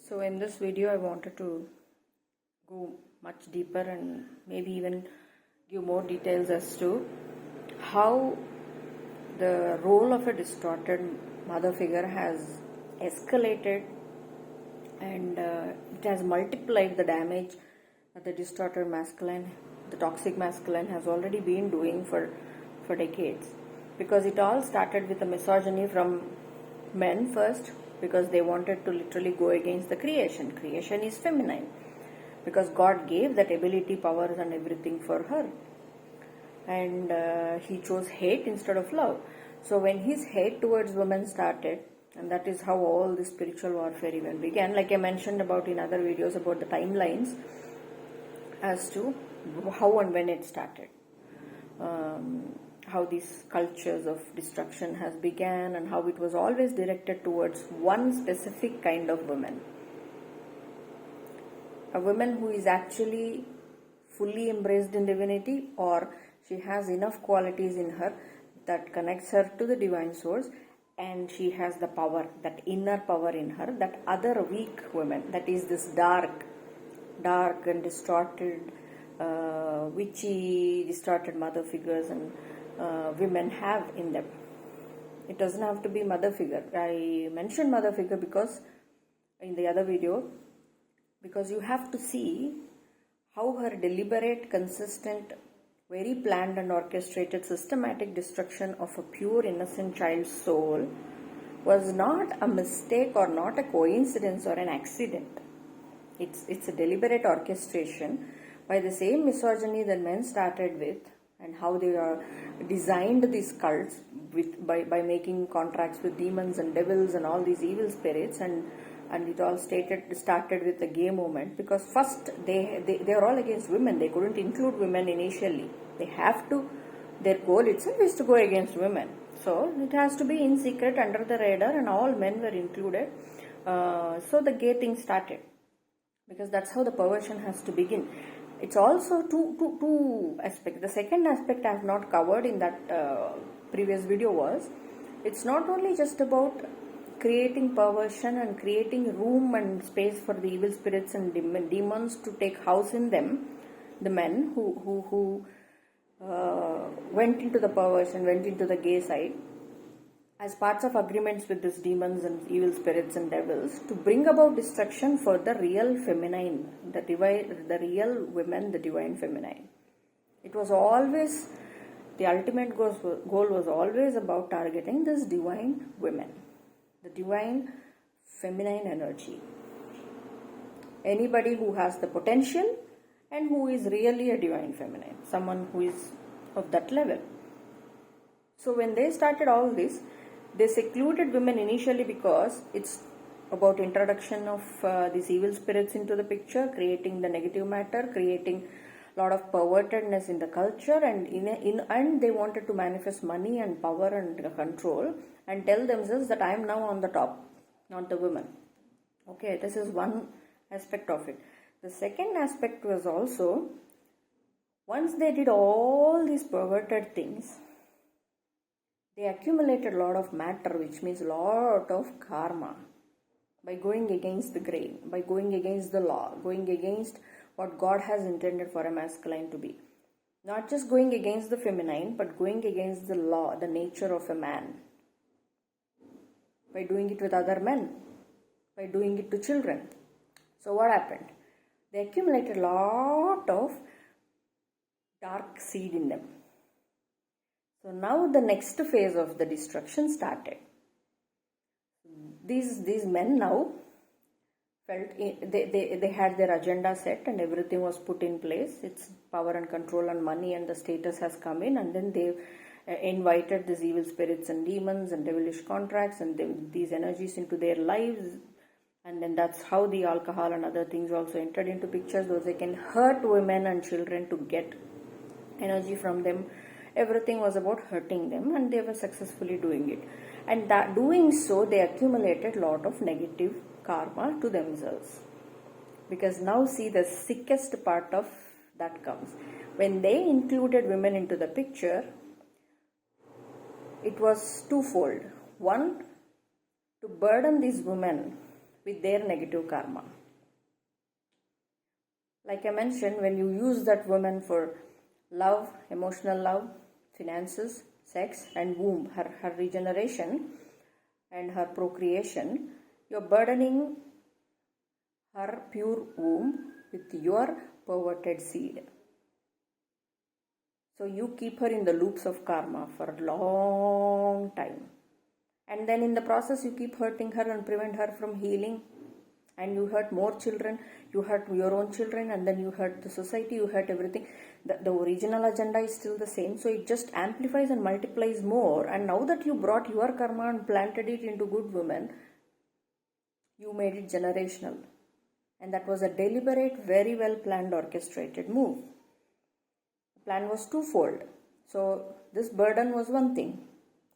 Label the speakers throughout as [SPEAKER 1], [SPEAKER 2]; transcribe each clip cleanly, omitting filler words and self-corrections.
[SPEAKER 1] So in this video I wanted to go much deeper and maybe even give more details as to how the role of a distorted mother figure has escalated, and it has multiplied the damage that the distorted masculine, the toxic masculine has already been doing for decades. Because it all started with a misogyny from men first, because they wanted to literally go against the creation. Creation is feminine because God gave that ability, powers and everything for her, and he chose hate instead of love. So when his hate towards women started, and that is how all the spiritual warfare even began, like I mentioned about in other videos about the timelines as to how and when it started, how these cultures of destruction has began, and how it was always directed towards one specific kind of woman, a woman who is actually fully embraced in divinity, or she has enough qualities in her that connects her to the divine source, and she has the power, that inner power in her, that other weak women, that is this dark and distorted, witchy, distorted mother figures and women have in them. It doesn't have to be mother figure. I mentioned mother figure because in the other video, because you have to see how her deliberate, consistent, very planned and orchestrated systematic destruction of a pure innocent child's soul was not a mistake or not a coincidence or an accident. It's a deliberate orchestration by the same misogyny that men started with, and how they are designed these cults by making contracts with demons and devils and all these evil spirits, and it all started with the gay movement, because first they are all against women. They couldn't include women initially. They have to, their goal itself is to go against women. So it has to be in secret, under the radar, and all men were included. So the gay thing started, because that's how the perversion has to begin. It's also two aspects. The second aspect I have not covered in that previous video was, it's not only just about creating perversion and creating room and space for the evil spirits and demons to take house in them. The men who went into the perversion, went into the gay side, as parts of agreements with these demons and evil spirits and devils, to bring about destruction for the real feminine, the real women, the divine feminine. It was always, the ultimate goal was always about targeting this divine women, the divine feminine energy. Anybody who has the potential and who is really a divine feminine, someone who is of that level. So when they started all this, they secluded women initially because it's about introduction of these evil spirits into the picture, creating the negative matter, creating a lot of pervertedness in the culture, and and they wanted to manifest money and power and control, and tell themselves that I am now on the top, not the women. Okay, this is one aspect of it. The second aspect was also, once they did all these perverted things, they accumulated a lot of matter, which means a lot of karma, by going against the grain, by going against the law, going against what God has intended for a masculine to be. Not just going against the feminine, but going against the law, the nature of a man, by doing it with other men, by doing it to children. So what happened? They accumulated a lot of dark seed in them. So now the next phase of the destruction started. These men now felt they had their agenda set, and everything was put in place. It's power and control and money and the status has come in, and then they invited these evil spirits and demons and devilish contracts and these energies into their lives. And then that's how the alcohol and other things also entered into pictures, though they can hurt women and children to get energy from them. Everything was about hurting them, and they were successfully doing it. And that doing so, they accumulated a lot of negative karma to themselves. Because now see, the sickest part of that comes. When they included women into the picture, it was twofold. One, to burden these women with their negative karma. Like I mentioned, when you use that woman for love, emotional love, finances, sex, and womb, her regeneration and her procreation, you're burdening her pure womb with your perverted seed. So you keep her in the loops of karma for a long time. And then in the process, you keep hurting her and prevent her from healing. And you hurt more children, you hurt your own children, and then you hurt the society, you hurt everything. The original agenda is still the same, so it just amplifies and multiplies more. And now that you brought your karma and planted it into good women, you made it generational. And that was a deliberate, very well planned, orchestrated move. The plan was twofold. So this burden was one thing.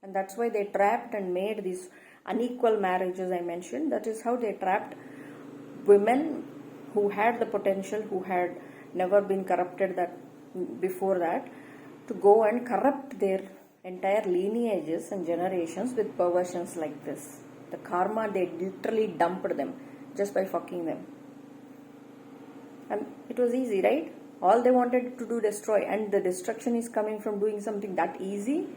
[SPEAKER 1] And that's why they trapped and made these unequal marriages I mentioned. That is how they trapped women who had the potential, who had never been corrupted before that, to go and corrupt their entire lineages and generations with perversions like this. The karma, they literally dumped them just by fucking them. And it was easy, right? All they wanted to do, destroy, and the destruction is coming from doing something that easy.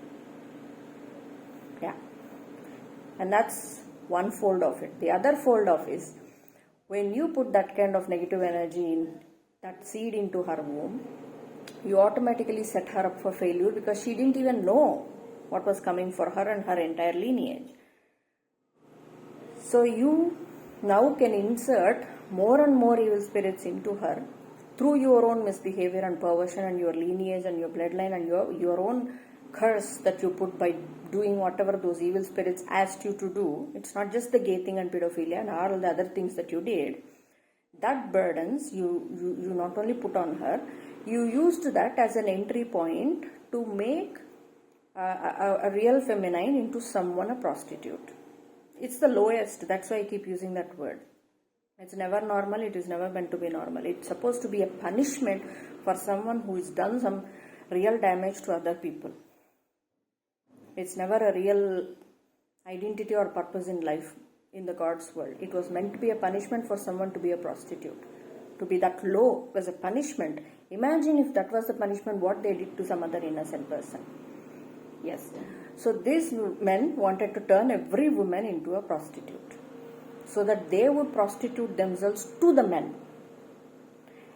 [SPEAKER 1] Yeah. And that's one fold of it. The other fold of is, when you put that kind of negative energy in, that seed into her womb, you automatically set her up for failure because she didn't even know what was coming for her and her entire lineage. So you now can insert more and more evil spirits into her through your own misbehavior and perversion and your lineage and your bloodline and your own curse that you put by doing whatever those evil spirits asked you to do. It's not just the gay thing and pedophilia and all the other things that you did. That burdens you not only put on her, you used that as an entry point to make a real feminine into someone a prostitute. It's the lowest. That's why I keep using that word. It's never normal. It is never meant to be normal. It's supposed to be a punishment for someone who has done some real damage to other people. It's never a real identity or purpose in life in the God's world. It was meant to be a punishment for someone to be a prostitute. To be that low was a punishment. Imagine if that was the punishment, what they did to some other innocent person. Yes. So these men wanted to turn every woman into a prostitute, so that they would prostitute themselves to the men.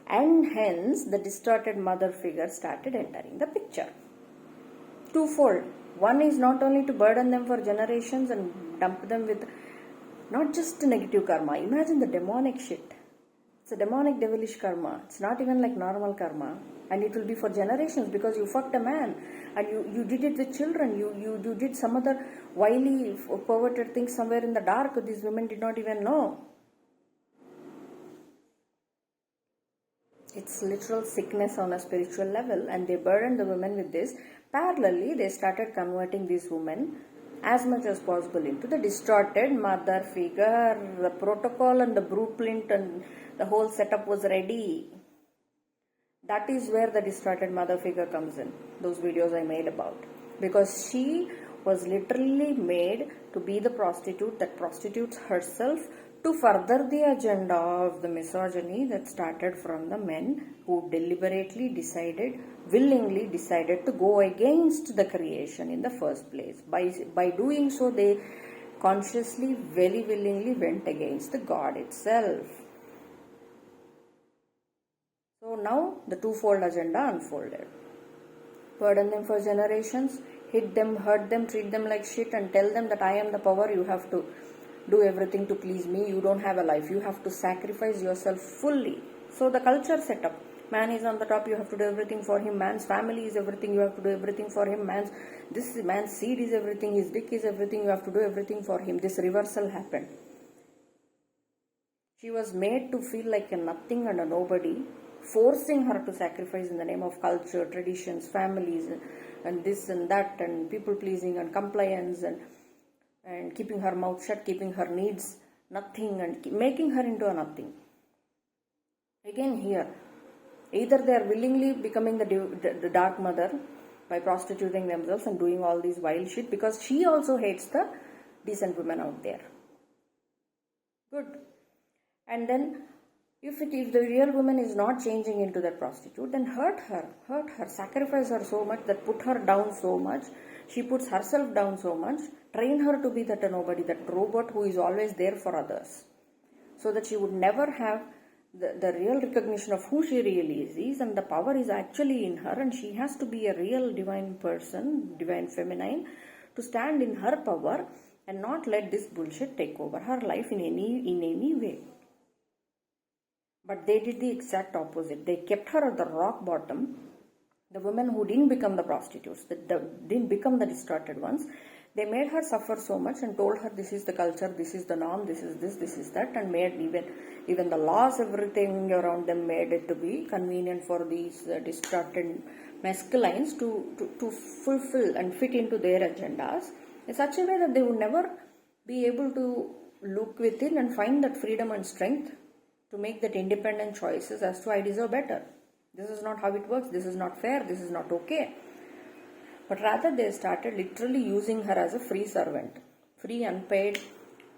[SPEAKER 1] And hence the distorted mother figure started entering the picture. Twofold. One is not only to burden them for generations and dump them with not just negative karma. Imagine the demonic shit. It's a demonic, devilish karma. It's not even like normal karma. And it will be for generations because you fucked a man and you did it with children. You did some other wily, perverted things somewhere in the dark. These women did not even know. It's literal sickness on a spiritual level, and they burdened the women with this. Parallelly, they started converting these women as much as possible into the distorted mother figure. The protocol and the blueprint and the whole setup was ready. That is where the distorted mother figure comes in. Those videos I made about. Because she was literally made to be the prostitute that prostitutes herself to further the agenda of the misogyny that started from the men who deliberately decided, willingly decided to go against the creation in the first place. By doing so, they consciously, very willingly went against the God itself. So now the twofold agenda unfolded. Burden them for generations, hit them, hurt them, treat them like shit, and tell them that I am the power, you have to do everything to please me, you don't have a life, you have to sacrifice yourself fully. So the culture set up. Man is on the top, you have to do everything for him. Man's family is everything, you have to do everything for him. Man's seed is everything, his dick is everything, you have to do everything for him. This reversal happened. She was made to feel like a nothing and a nobody, forcing her to sacrifice in the name of culture, traditions, families, and this and that, and people pleasing and compliance, and keeping her mouth shut, keeping her needs nothing, and making her into a nothing. Again here, either they are willingly becoming the dark mother by prostituting themselves and doing all these wild shit, because she also hates the decent women out there. Good. And then if the real woman is not changing into that prostitute, then hurt her, sacrifice her so much, that put her down so much, she puts herself down so much, train her to be that nobody, that robot who is always there for others, so that she would never have the real recognition of who she really is, and the power is actually in her, and she has to be a real divine person, divine feminine, to stand in her power and not let this bullshit take over her life in any way. But they did the exact opposite. They kept her at the rock bottom. The women who didn't become the prostitutes, that didn't become the distorted ones, they made her suffer so much and told her this is the culture, this is the norm, this is this, this is that, and made even the laws, everything around them made it to be convenient for these distorted masculines to fulfill and fit into their agendas in such a way that they would never be able to look within and find that freedom and strength to make that independent choices as to I deserve better. This is not how it works, this is not fair, this is not okay. But rather they started literally using her as a free servant, free unpaid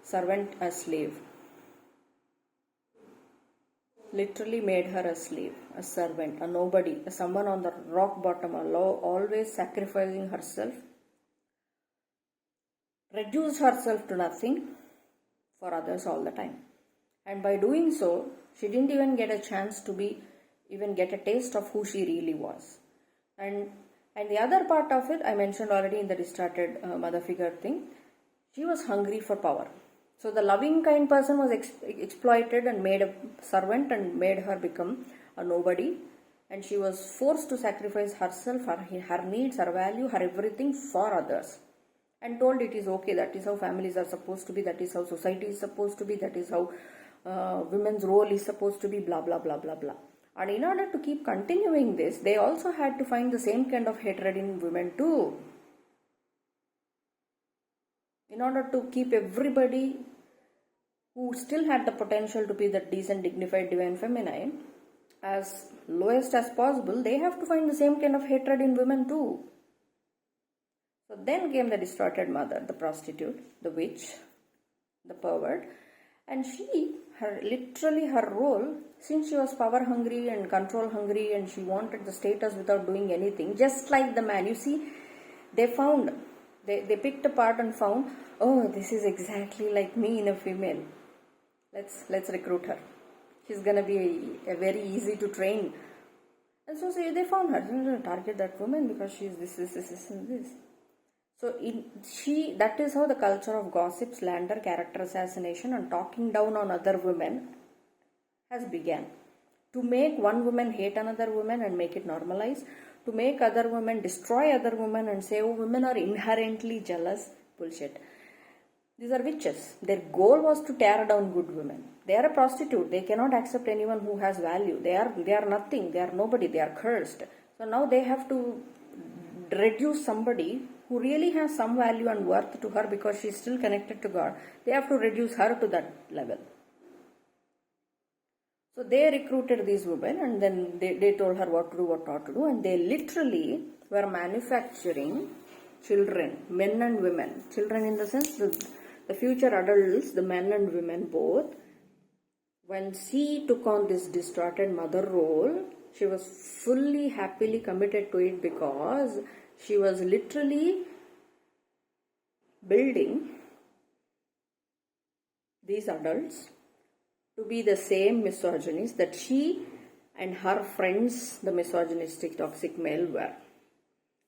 [SPEAKER 1] servant, a slave. Literally made her a slave, a servant, a nobody, someone on the rock bottom, always sacrificing herself, reduced herself to nothing for others all the time. And by doing so, she didn't even get a chance to get a taste of who she really was. And the other part of it, I mentioned already in the distorted mother figure thing, she was hungry for power. So the loving kind person was exploited and made a servant and made her become a nobody. And she was forced to sacrifice herself, her needs, her value, her everything for others. And told it is okay, that is how families are supposed to be, that is how society is supposed to be, that is how women's role is supposed to be, blah, blah, blah, blah, blah. And in order to keep continuing this, they also had to find the same kind of hatred in women too. In order to keep everybody who still had the potential to be that decent, dignified, divine feminine as lowest as possible, they have to find the same kind of hatred in women too. So then came the distorted mother, the prostitute, the witch, the pervert, and her role, since she was power hungry and control hungry and she wanted the status without doing anything, just like the man. You see, they picked apart and found, oh, this is exactly like me in a female. Let's recruit her. She's gonna be a very easy to train. And so they found her, target that woman because she's this and this. So that is how the culture of gossip, slander, character assassination and talking down on other women has begun. To make one woman hate another woman and make it normalized. To make other women destroy other women and say, oh, women are inherently jealous. Bullshit. These are witches. Their goal was to tear down good women. They are a prostitute. They cannot accept anyone who has value. They are nothing. They are nobody. They are cursed. So now they have to reduce somebody who really has some value and worth to her because she is still connected to God. They have to reduce her to that level. So they recruited these women and then they told her what to do, what not to do, and they literally were manufacturing children, men and women. Children in the sense the future adults, the men and women both. When she took on this distorted mother role, she was fully happily committed to it because she was literally building these adults to be the same misogynists that she and her friends, the misogynistic toxic male, were.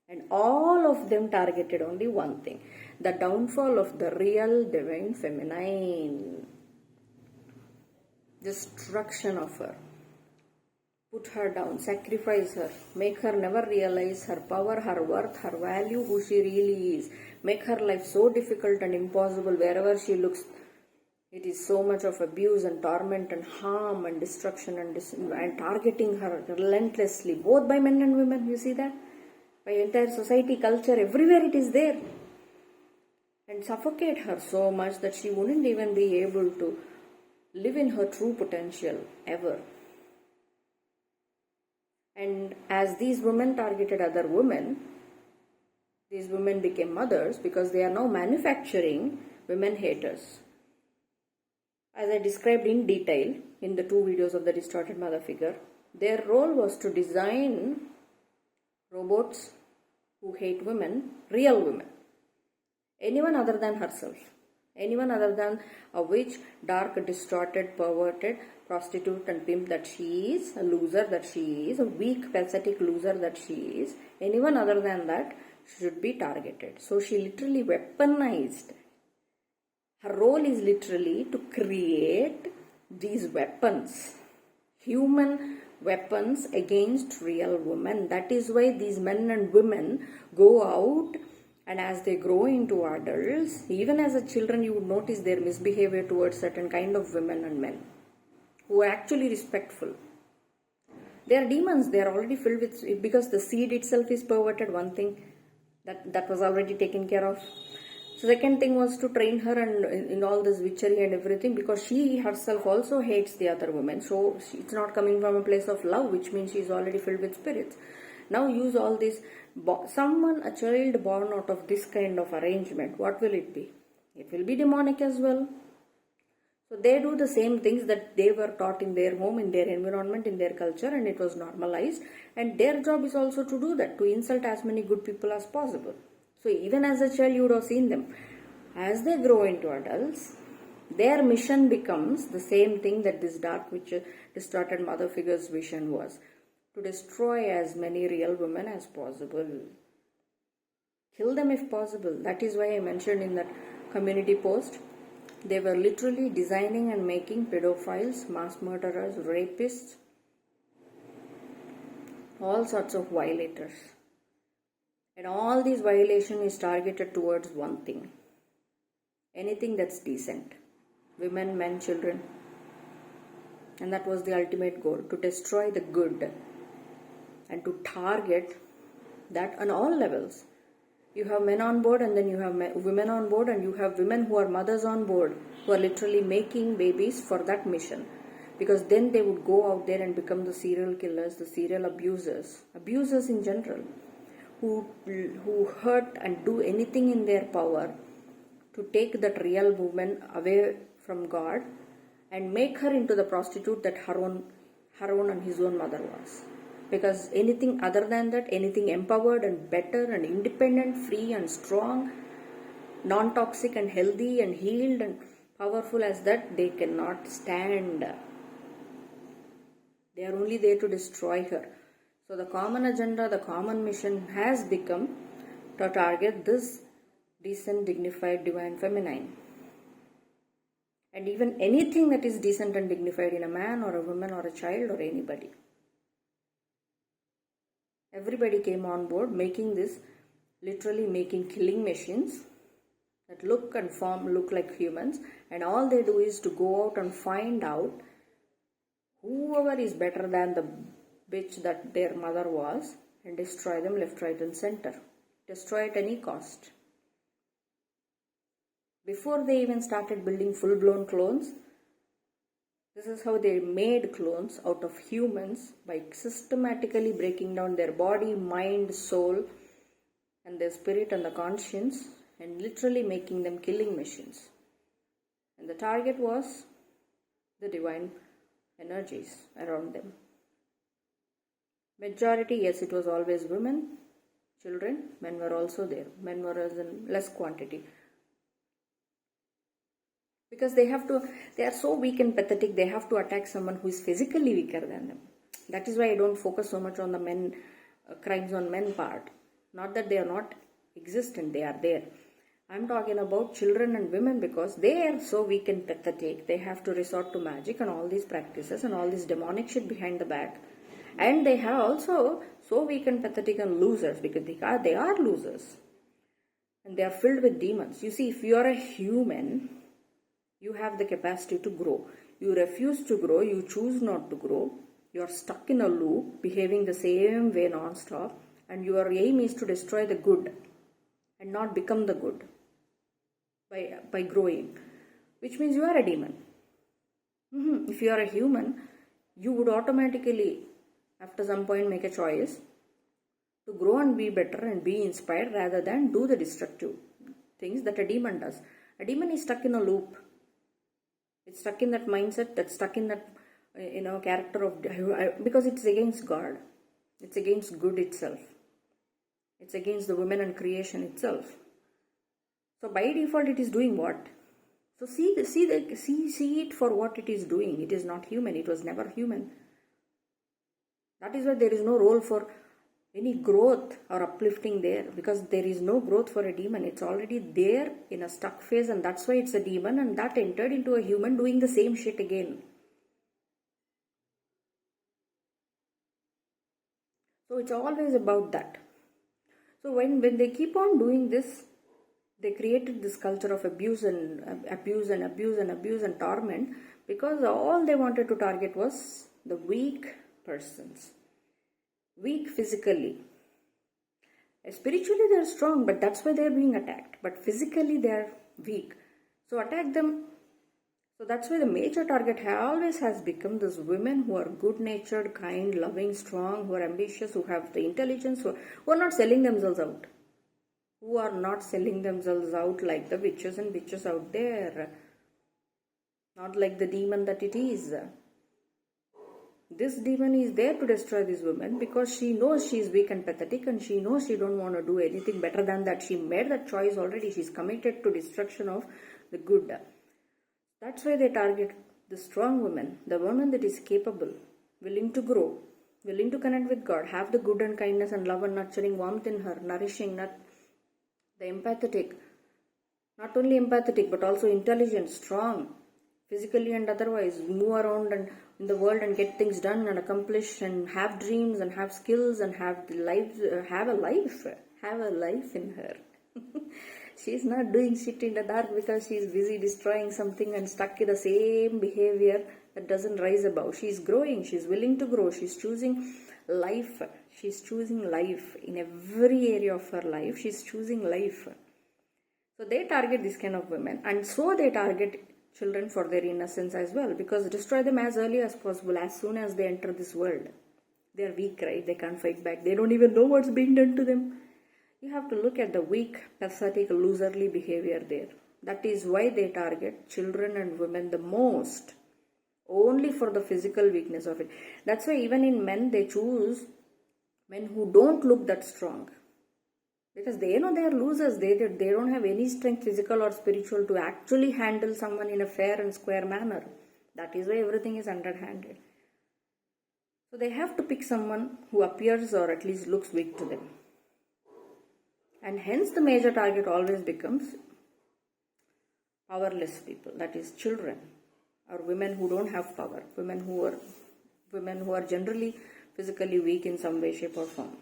[SPEAKER 1] And all of them targeted only one thing, the downfall of the real divine feminine. Destruction of her. Put her down, sacrifice her, make her never realize her power, her worth, her value, who she really is. Make her life so difficult and impossible wherever she looks. It is so much of abuse and torment and harm and destruction and targeting her relentlessly, both by men and women. You see that? By entire society, culture, everywhere it is there. And suffocate her so much that she wouldn't even be able to live in her true potential ever. And as these women targeted other women, these women became mothers because they are now manufacturing women haters. As I described in detail in the 2 videos of the distorted mother figure, their role was to design robots who hate women, real women, anyone other than herself, anyone other than a witch, dark, distorted, perverted, prostitute and pimp that she is, a loser that she is, a weak, pathetic loser that she is, anyone other than that should be targeted. So she literally weaponized. Her role is literally to create these weapons, human weapons against real women. That is why these men and women go out, and as they grow into adults, even as a children, you would notice their misbehavior towards certain kind of women and men who are actually respectful. They are demons. They are already filled with, because the seed itself is perverted. One thing that was already taken care of. So second thing was to train her and in all this witchery and everything, because she herself also hates the other women. So it's not coming from a place of love, which means she is already filled with spirits. Now use all this. A child born out of this kind of arrangement, what will it be? It will be demonic as well. So they do the same things that they were taught in their home, in their environment, in their culture, and it was normalized. And their job is also to do that, to insult as many good people as possible. So even as a child, you would have seen them. As they grow into adults, their mission becomes the same thing that this dark witch, distorted mother figure's vision was. To destroy as many real women as possible. Kill them if possible. That is why I mentioned in that community post, they were literally designing and making pedophiles, mass murderers, rapists, all sorts of violators. And all these violation is targeted towards one thing. Anything that's decent. Women, men, children. And that was the ultimate goal, to destroy the good. And to target that on all levels. You have men on board, and then you have women on board, and you have women who are mothers on board, who are literally making babies for that mission. Because then they would go out there and become the serial killers, the serial abusers in general, who hurt and do anything in their power to take that real woman away from God and make her into the prostitute that her own and his own mother was. Because anything other than that, anything empowered and better and independent, free and strong, non-toxic and healthy and healed and powerful as that, they cannot stand. They are only there to destroy her. So the common agenda, the common mission has become to target this decent, dignified, divine feminine. And even anything that is decent and dignified in a man or a woman or a child or anybody. Everybody came on board literally making killing machines that look and look like humans, and all they do is to go out and find out whoever is better than the bitch that their mother was and destroy them left, right and center. Destroy at any cost. Before they even started building full-blown clones, this is how they made clones out of humans, by systematically breaking down their body, mind, soul, and their spirit and the conscience, and literally making them killing machines. And the target was the divine energies around them. Majority, yes, it was always women, children, men were also there. Men were in less quantity. Because they are so weak and pathetic, they have to attack someone who is physically weaker than them. That is why I don't focus so much on the men, crimes on men part. Not that they are not existent, they are there. I'm talking about children and women, because they are so weak and pathetic. They have to resort to magic and all these practices and all this demonic shit behind the back. And they are also so weak and pathetic and losers, because they are losers. And they are filled with demons. You see, if you are a human, you have the capacity to grow. You refuse to grow, you choose not to grow. You are stuck in a loop, behaving the same way non-stop, and your aim is to destroy the good and not become the good by growing, which means you are a demon. If you are a human, you would automatically, after some point, make a choice to grow and be better and be inspired, rather than do the destructive things that a demon does. A demon is stuck in a loop. It's stuck in that mindset, that's stuck in that character of, because it's against God. It's against good itself. It's against the women and creation itself. So by default, it is doing what? So see it for what it is doing. It is not human. It was never human. That is why there is no role for any growth or uplifting there, because there is no growth for a demon. It's already there in a stuck phase, and that's why it's a demon, and that entered into a human doing the same shit again. So it's always about that. So when they keep on doing this, they created this culture of abuse and torment, because all they wanted to target was the weak persons. Weak physically. Spiritually they are strong, but that's why they are being attacked. But physically they are weak. So attack them. So that's why the major target always has become those women who are good-natured, kind, loving, strong, who are ambitious, who have the intelligence, who are not selling themselves out. Who are not selling themselves out like the witches and bitches out there. Not like the demon that it is. This demon is there to destroy these women because she knows she is weak and pathetic, and she knows she don't want to do anything better than that. She made that choice already. She's committed to destruction of the good. That's why they target the strong woman, the woman that is capable, willing to grow, willing to connect with God, have the good and kindness and love and nurturing warmth in her, nourishing, the empathetic, not only empathetic but also intelligent, strong, physically and otherwise, move around and in the world and get things done and accomplish and have dreams and have skills and have the life, have a life in her. She's not doing shit in the dark because she's busy destroying something and stuck in the same behavior that doesn't rise above. She's growing. She's willing to grow. She's choosing life. She's choosing life in every area of her life. She's choosing life. So they target this kind of women, and so they target children for their innocence as well, because destroy them as early as possible, as soon as they enter this world. They are weak, right? They can't fight back. They don't even know what's being done to them. You have to look at the weak, pathetic, loserly behavior there. That is why they target children and women the most. Only for the physical weakness of it. That's why even in men, they choose men who don't look that strong. Because they know they are losers. They don't have any strength, physical or spiritual, to actually handle someone in a fair and square manner. That is why everything is underhanded. So they have to pick someone who appears or at least looks weak to them. And hence the major target always becomes powerless people, that is children or women who don't have power, women who are generally physically weak in some way, shape or form,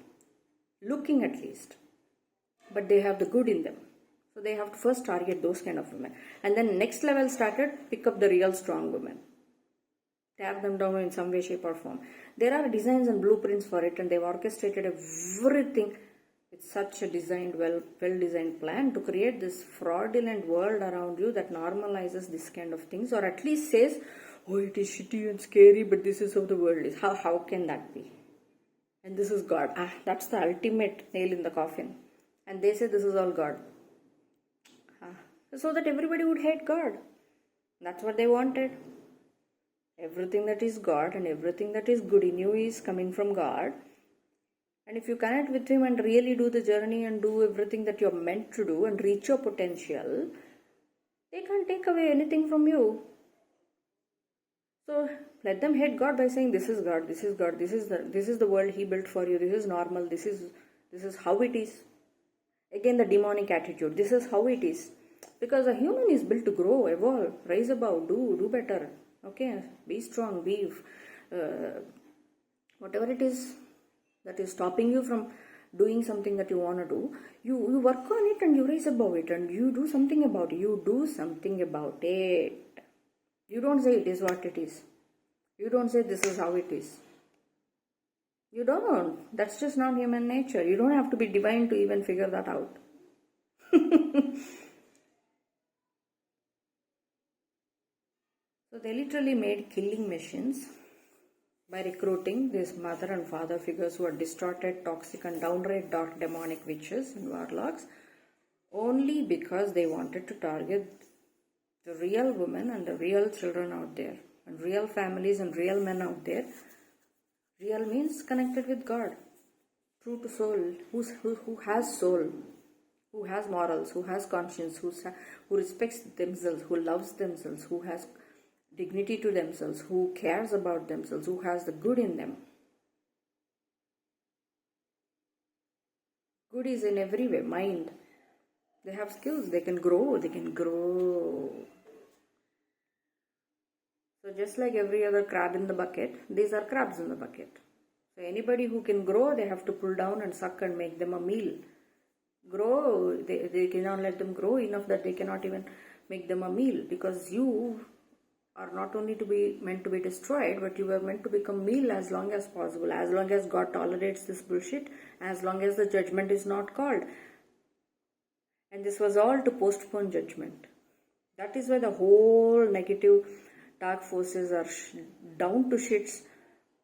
[SPEAKER 1] looking at least, but they have the good in them. So they have to first target those kind of women, and then next level started, pick up the real strong women, tap them down in some way, shape or form. There are designs and blueprints for it, and they've orchestrated everything. It's such a well-designed plan to create this fraudulent world around you that normalizes this kind of things, or at least says, oh, it is shitty and scary, but this is how the world is. How can that be? And this is God. That's the ultimate nail in the coffin. And they say this is all God. So that everybody would hate God. That's what they wanted. Everything that is God and everything that is good in you is coming from God. And if you connect with Him and really do the journey and do everything that you're meant to do and reach your potential, they can't take away anything from you. So let them hate God by saying, this is God, this is God, this is the world He built for you, this is normal, this is how it is. Again, the demonic attitude, this is how it is. Because a human is built to grow, evolve, rise above, do better. Okay, be strong, whatever it is that is stopping you from doing something that you want to do, you work on it and you rise above it and you do something about it. You do something about it. You don't say it is what it is. You don't say this is how it is. You don't. That's just not human nature. You don't have to be divine to even figure that out. So they literally made killing machines by recruiting these mother and father figures who are distorted, toxic and downright dark demonic witches and warlocks, only because they wanted to target The real women and the real children out there, and real families and real men out there. Real means connected with God, true to soul, who has soul, who has morals, who has conscience, who respects themselves, who loves themselves, who has dignity to themselves, who cares about themselves, who has the good in them. Good is in every way. Mind. They have skills. They can grow. So just like every other crab in the bucket, these are crabs in the bucket. So anybody who can grow, they have to pull down and suck and make them a meal. Grow, they cannot let them grow enough that they cannot even make them a meal, because you are not only meant to be destroyed, but you were meant to become meal as long as possible, as long as God tolerates this bullshit, as long as the judgment is not called. And this was all to postpone judgment. That is why the whole negative dark forces are down to shits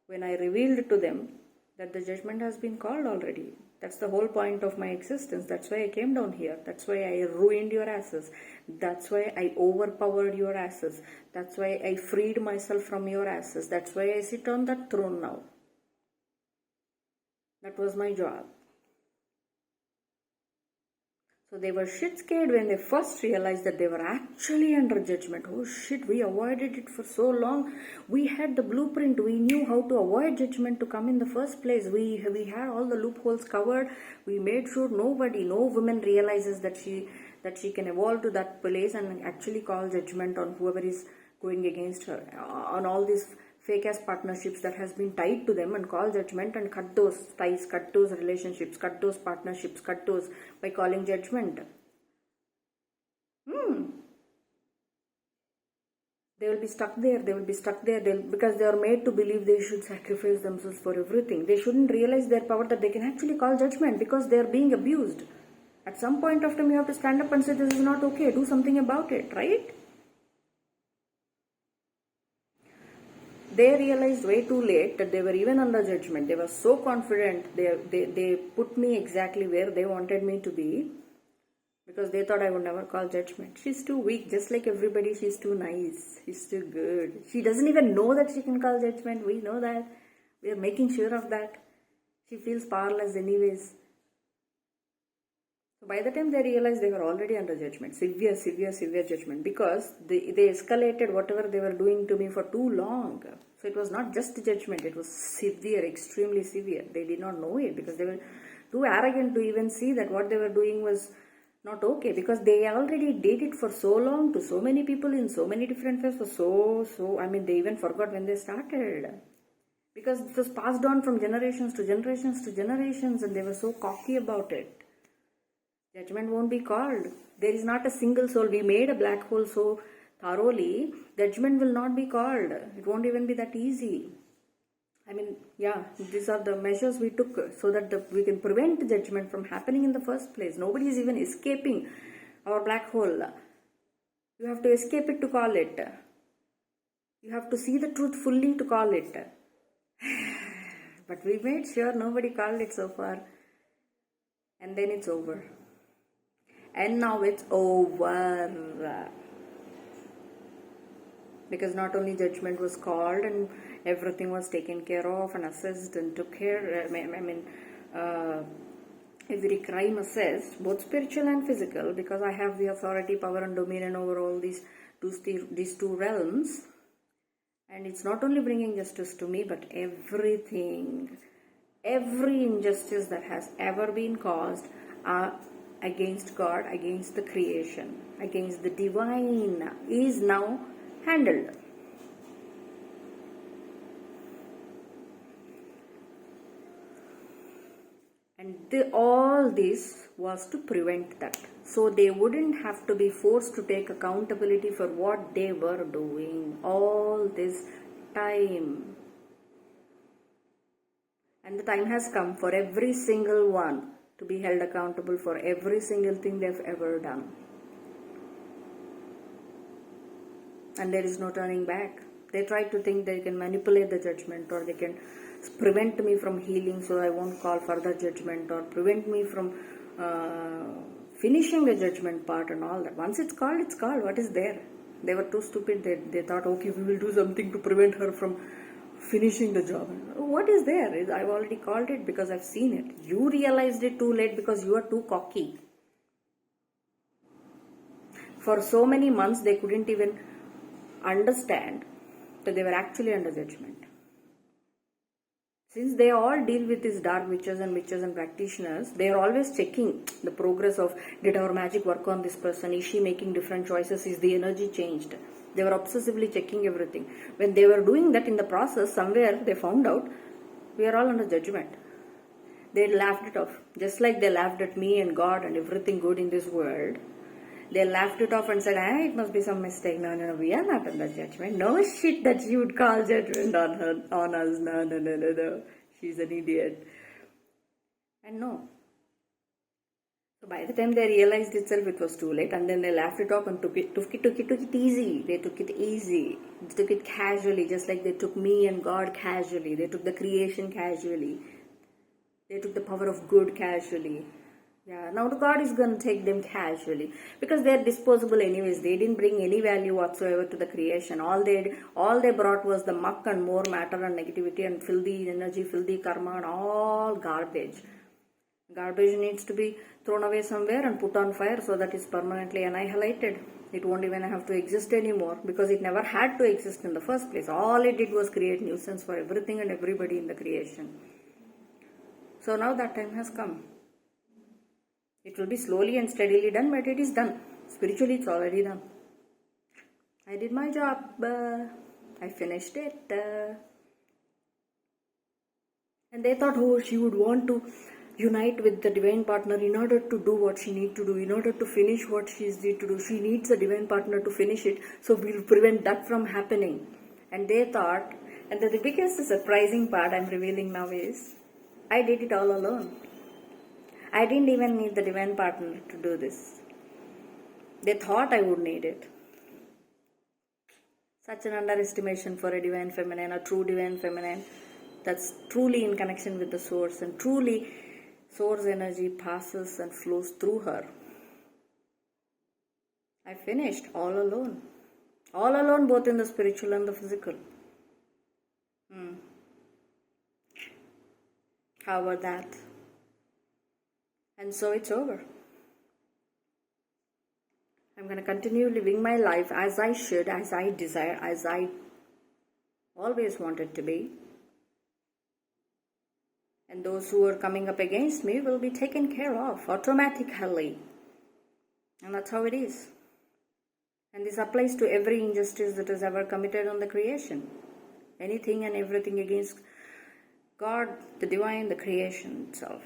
[SPEAKER 1] when I revealed to them that the judgment has been called already. That's the whole point of my existence. That's why I came down here. That's why I ruined your asses. That's why I overpowered your asses. That's why I freed myself from your asses. That's why I sit on that throne now. That was my job. So they were shit scared when they first realized that they were actually under judgment. Oh shit, we avoided it for so long. We had the blueprint. We knew how to avoid judgment to come in the first place. We had all the loopholes covered. We made sure no woman realizes that she can evolve to that place and actually call judgment on whoever is going against her, on all these fake ass partnerships that has been tied to them, and call judgment and cut those ties, cut those relationships, cut those partnerships, cut those by calling judgment. They will be stuck there. Because they are made to believe they should sacrifice themselves for everything. They shouldn't realize their power, that they can actually call judgment, because they are being abused. At some point of time, you have to stand up and say, this is not okay. Do something about it, right? They realized way too late that they were even under judgment. They were so confident. They put me exactly where they wanted me to be, because they thought I would never call judgment. She's too weak, just like everybody. She's too nice. She's too good. She doesn't even know that she can call judgment. We know that. We are making sure of that. She feels powerless anyways. So by the time they realized, they were already under judgment. Severe judgment. Because they escalated whatever they were doing to me for too long. So it was not just judgment. It was severe, extremely severe. They did not know it, because they were too arrogant to even see that what they were doing was not okay, because they already did it for so long to so many people in so many different ways. They even forgot when they started, because it was passed on from generations to generations to generations, and they were so cocky about it. Judgment won't be called. There is not a single soul. We made a black hole so thoroughly, judgment will not be called. It won't even be that easy. These are the measures we took so that we can prevent the judgment from happening in the first place. Nobody is even escaping our black hole. You have to escape it to call it. You have to see the truth fully to call it. But we made sure nobody called it so far. And then it's over. And now it's over. Because not only judgment was called and everything was taken care of and assessed and took care, every crime assessed, both spiritual and physical, because I have the authority, power and dominion over all these two realms. And it's not only bringing justice to me, but everything, every injustice that has ever been caused against God, against the creation, against the divine, is now handled. And all this was to prevent that. So they wouldn't have to be forced to take accountability for what they were doing all this time. And the time has come for every single one to be held accountable for every single thing they've ever done. And there is no turning back. They try to think they can manipulate the judgment, or they can prevent me from healing so I won't call further judgment, or prevent me from finishing the judgment part and all that. Once it's called, it's called. What is there? They were too stupid. They thought, okay, we will do something to prevent her from finishing the job. What is there? I've already called it because I've seen it. You realized it too late because you are too cocky. For so many months, they couldn't even understand that they were actually under judgment. Since they all deal with these dark witches and practitioners, they are always checking the progress of, did our magic work on this person? Is she making different choices? Is the energy changed? They were obsessively checking everything. When they were doing that in the process, somewhere they found out we are all under judgment. They laughed it off. Just like they laughed at me and God and everything good in this world. They laughed it off and said, it must be some mistake. No, we are not under judgment. No shit that you would call judgment on us. No. She's an idiot. And no. So by the time they realized itself, it was too late. And then they laughed it off and took it easy. They took it easy. They took it casually, just like they took me and God casually. They took the creation casually. They took the power of good casually. Yeah, now the God is going to take them casually because they are disposable anyways. They didn't bring any value whatsoever to the creation. All they brought was the muck and more matter and negativity and filthy energy, filthy karma and all garbage. Garbage needs to be thrown away somewhere and put on fire so that it's permanently annihilated. It won't even have to exist anymore because it never had to exist in the first place. All it did was create nuisance for everything and everybody in the creation. So now that time has come. It will be slowly and steadily done, but it is done. Spiritually, it's already done. I did my job. I finished it. And they thought, she would want to unite with the divine partner in order to do what she needs to do, in order to finish what she needs to do. She needs a divine partner to finish it, so we'll prevent that from happening. And they thought, and the biggest surprising part I'm revealing now is, I did it all alone. I didn't even need the divine partner to do this. They thought I would need it. Such an underestimation for a divine feminine, a true divine feminine that's truly in connection with the source and truly source energy passes and flows through her. I finished all alone. All alone, both in the spiritual and the physical. How about that? And so it's over. I'm going to continue living my life as I should, as I desire, as I always wanted to be. And those who are coming up against me will be taken care of automatically. And that's how it is. And this applies to every injustice that is ever committed on the creation. Anything and everything against God, the divine, the creation itself.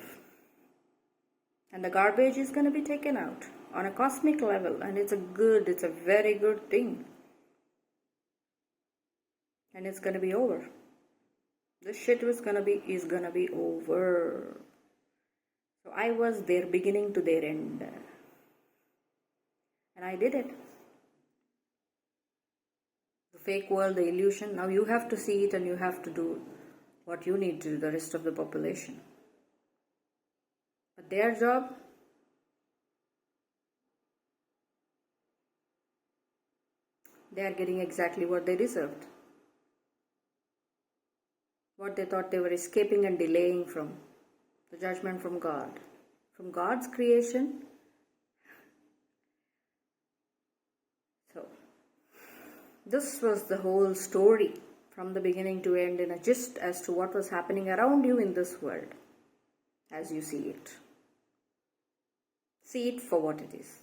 [SPEAKER 1] And the garbage is going to be taken out on a cosmic level. And it's a very good thing. And it's going to be over. This shit is going to be over. So I was their beginning to their end. And I did it. The fake world, the illusion. Now you have to see it and you have to do what you need to do, the rest of the population. But their job, they are getting exactly what they deserved. What they thought they were escaping and delaying from. The judgment from God. From God's creation. So, this was the whole story from the beginning to end in a gist as to what was happening around you in this world as you see it. See it for what it is.